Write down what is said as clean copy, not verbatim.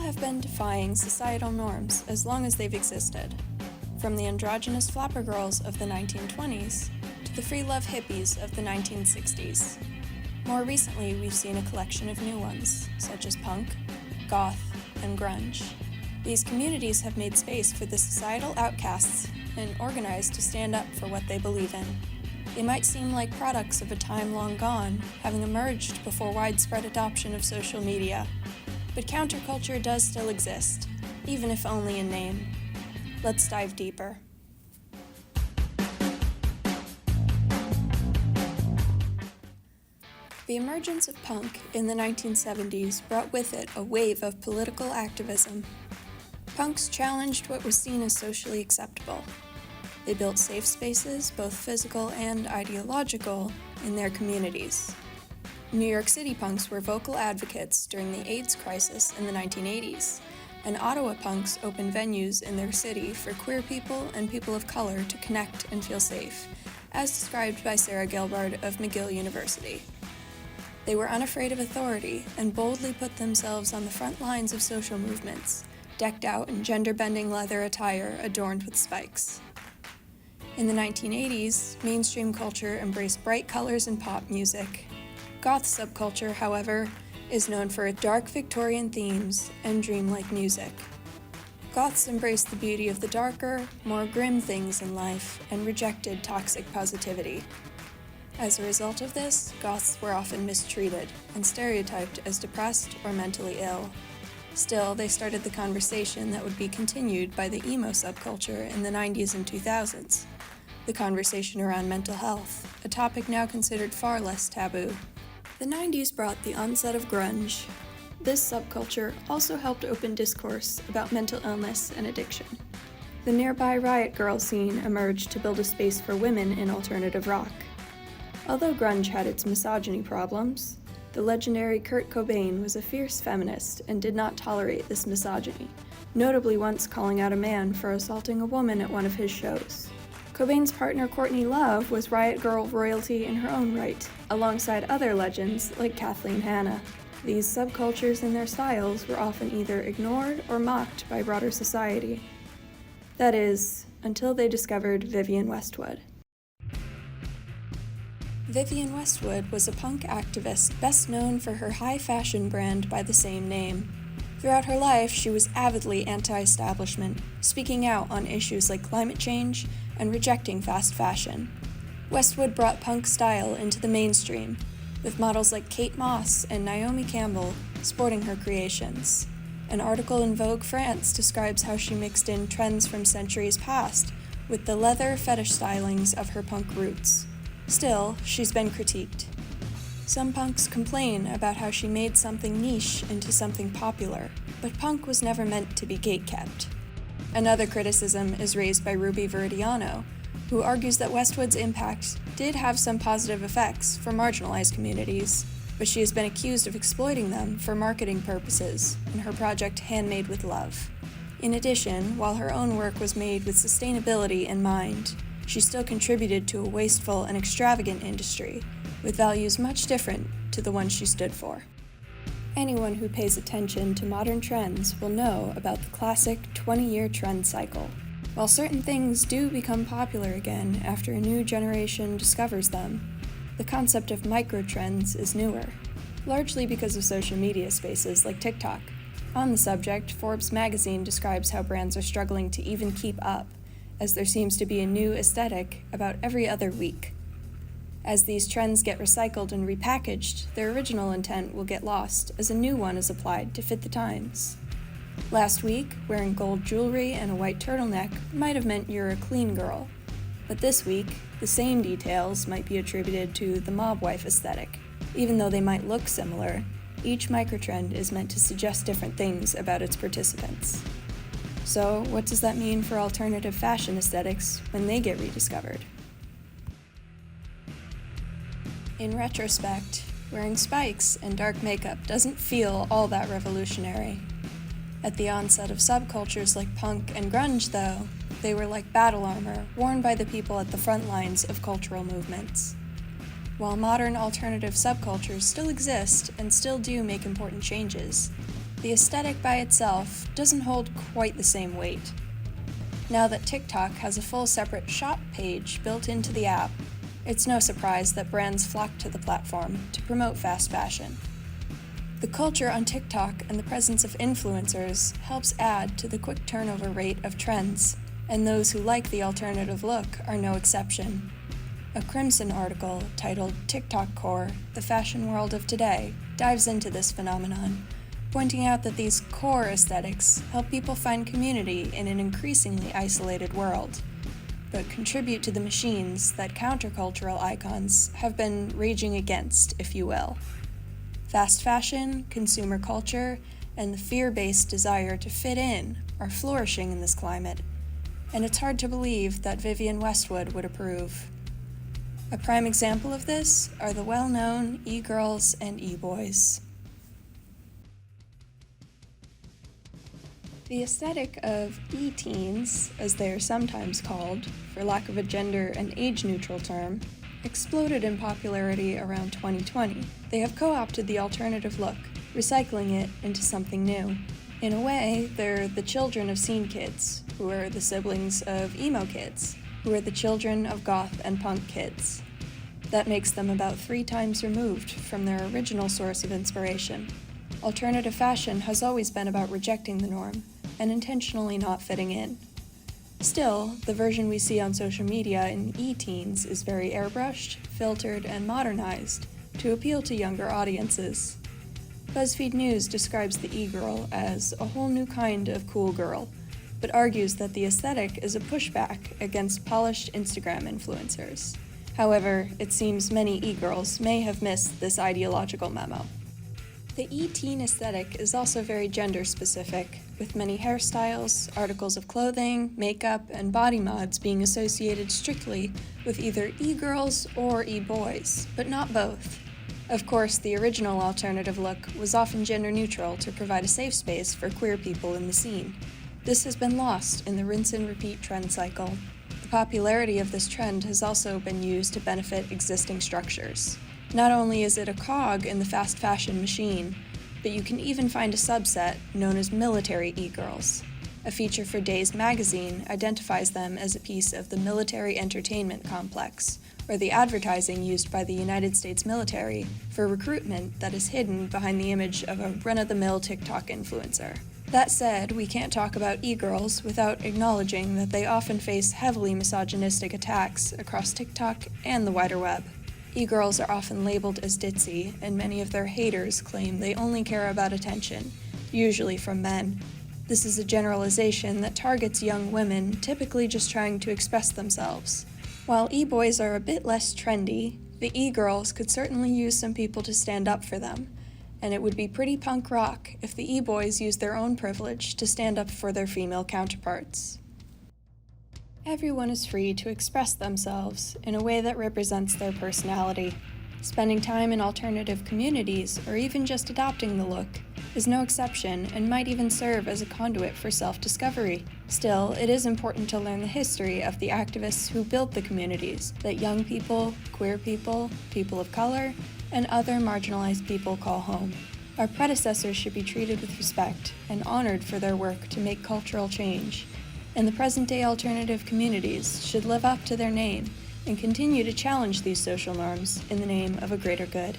have been defying societal norms as long as they've existed, from the androgynous flapper girls of the 1920s to the free love hippies of the 1960s. More recently, we've seen a collection of new ones, such as punk, goth, and grunge. These communities have made space for the societal outcasts and organized to stand up for what they believe in. They might seem like products of a time long gone, having emerged before widespread adoption of social media. But counterculture does still exist, even if only in name. Let's dive deeper. The emergence of punk in the 1970s brought with it a wave of political activism. Punks challenged what was seen as socially acceptable. They built safe spaces, both physical and ideological, in their communities. New York City punks were vocal advocates during the AIDS crisis in the 1980s, and Ottawa punks opened venues in their city for queer people and people of color to connect and feel safe, as described by Sarah Gilbard of McGill University. They were unafraid of authority and boldly put themselves on the front lines of social movements, decked out in gender-bending leather attire adorned with spikes. In the 1980s, mainstream culture embraced bright colors and pop music. Goth subculture, however, is known for dark Victorian themes and dreamlike music. Goths embraced the beauty of the darker, more grim things in life and rejected toxic positivity. As a result of this, goths were often mistreated and stereotyped as depressed or mentally ill. Still, they started the conversation that would be continued by the emo subculture in the 90s and 2000s. The conversation around mental health, a topic now considered far less taboo. The 90s brought the onset of grunge. This subculture also helped open discourse about mental illness and addiction. The nearby Riot Girl scene emerged to build a space for women in alternative rock. Although grunge had its misogyny problems, the legendary Kurt Cobain was a fierce feminist and did not tolerate this misogyny, notably once calling out a man for assaulting a woman at one of his shows. Cobain's partner Courtney Love was Riot Girl royalty in her own right, alongside other legends like Kathleen Hanna. These subcultures and their styles were often either ignored or mocked by broader society. That is, until they discovered Vivienne Westwood. Vivienne Westwood was a punk activist best known for her high fashion brand by the same name. Throughout her life, she was avidly anti-establishment, speaking out on issues like climate change and rejecting fast fashion. Westwood brought punk style into the mainstream, with models like Kate Moss and Naomi Campbell sporting her creations. An article in Vogue France describes how she mixed in trends from centuries past with the leather fetish stylings of her punk roots. Still, she's been critiqued. Some punks complain about how she made something niche into something popular, but punk was never meant to be gatekept. Another criticism is raised by Ruby Veridiano, who argues that Westwood's impact did have some positive effects for marginalized communities, but she has been accused of exploiting them for marketing purposes in her project Handmade with Love. In addition, while her own work was made with sustainability in mind, she still contributed to a wasteful and extravagant industry, with values much different to the ones she stood for. Anyone who pays attention to modern trends will know about the classic 20-year trend cycle. While certain things do become popular again after a new generation discovers them, the concept of microtrends is newer, largely because of social media spaces like TikTok. On the subject, Forbes magazine describes how brands are struggling to even keep up, as there seems to be a new aesthetic about every other week. As these trends get recycled and repackaged, their original intent will get lost as a new one is applied to fit the times. Last week, wearing gold jewelry and a white turtleneck might have meant you're a clean girl, but this week, the same details might be attributed to the mob wife aesthetic. Even though they might look similar, each microtrend is meant to suggest different things about its participants. So, what does that mean for alternative fashion aesthetics when they get rediscovered? In retrospect, wearing spikes and dark makeup doesn't feel all that revolutionary. At the onset of subcultures like punk and grunge, though, they were like battle armor worn by the people at the front lines of cultural movements. While modern alternative subcultures still exist and still do make important changes, the aesthetic by itself doesn't hold quite the same weight. Now that TikTok has a full separate shop page built into the app, it's no surprise that brands flock to the platform to promote fast fashion. The culture on TikTok and the presence of influencers helps add to the quick turnover rate of trends, and those who like the alternative look are no exception. A Crimson article titled "TikTok Core: The Fashion World of Today" dives into this phenomenon, pointing out that these core aesthetics help people find community in an increasingly isolated world, but contribute to the machines that countercultural icons have been raging against, if you will. Fast fashion, consumer culture, and the fear-based desire to fit in are flourishing in this climate, and it's hard to believe that Vivienne Westwood would approve. A prime example of this are the well-known e-girls and e-boys. The aesthetic of e-teens, as they are sometimes called, for lack of a gender and age-neutral term, exploded in popularity around 2020. They have co-opted the alternative look, recycling it into something new. In a way, they're the children of scene kids, who are the siblings of emo kids, who are the children of goth and punk kids. That makes them about 3 times removed from their original source of inspiration. Alternative fashion has always been about rejecting the norm and intentionally not fitting in. Still, the version we see on social media in e-teens is very airbrushed, filtered, and modernized to appeal to younger audiences. BuzzFeed News describes the e-girl as a whole new kind of cool girl, but argues that the aesthetic is a pushback against polished Instagram influencers. However, it seems many e-girls may have missed this ideological memo. The e-teen aesthetic is also very gender-specific, with many hairstyles, articles of clothing, makeup, and body mods being associated strictly with either e-girls or e-boys, but not both. Of course, the original alternative look was often gender-neutral to provide a safe space for queer people in the scene. This has been lost in the rinse-and-repeat trend cycle. The popularity of this trend has also been used to benefit existing structures. Not only is it a cog in the fast fashion machine, but you can even find a subset known as military e-girls. A feature for Dazed magazine identifies them as a piece of the military entertainment complex, or the advertising used by the United States military for recruitment that is hidden behind the image of a run-of-the-mill TikTok influencer. That said, we can't talk about e-girls without acknowledging that they often face heavily misogynistic attacks across TikTok and the wider web. E-girls are often labeled as ditzy, and many of their haters claim they only care about attention, usually from men. This is a generalization that targets young women typically just trying to express themselves. While e-boys are a bit less trendy, the e-girls could certainly use some people to stand up for them, and it would be pretty punk rock if the e-boys used their own privilege to stand up for their female counterparts. Everyone is free to express themselves in a way that represents their personality. Spending time in alternative communities, or even just adopting the look, is no exception and might even serve as a conduit for self-discovery. Still, it is important to learn the history of the activists who built the communities that young people, queer people, people of color, and other marginalized people call home. Our predecessors should be treated with respect and honored for their work to make cultural change, and the present-day alternative communities should live up to their name and continue to challenge these social norms in the name of a greater good.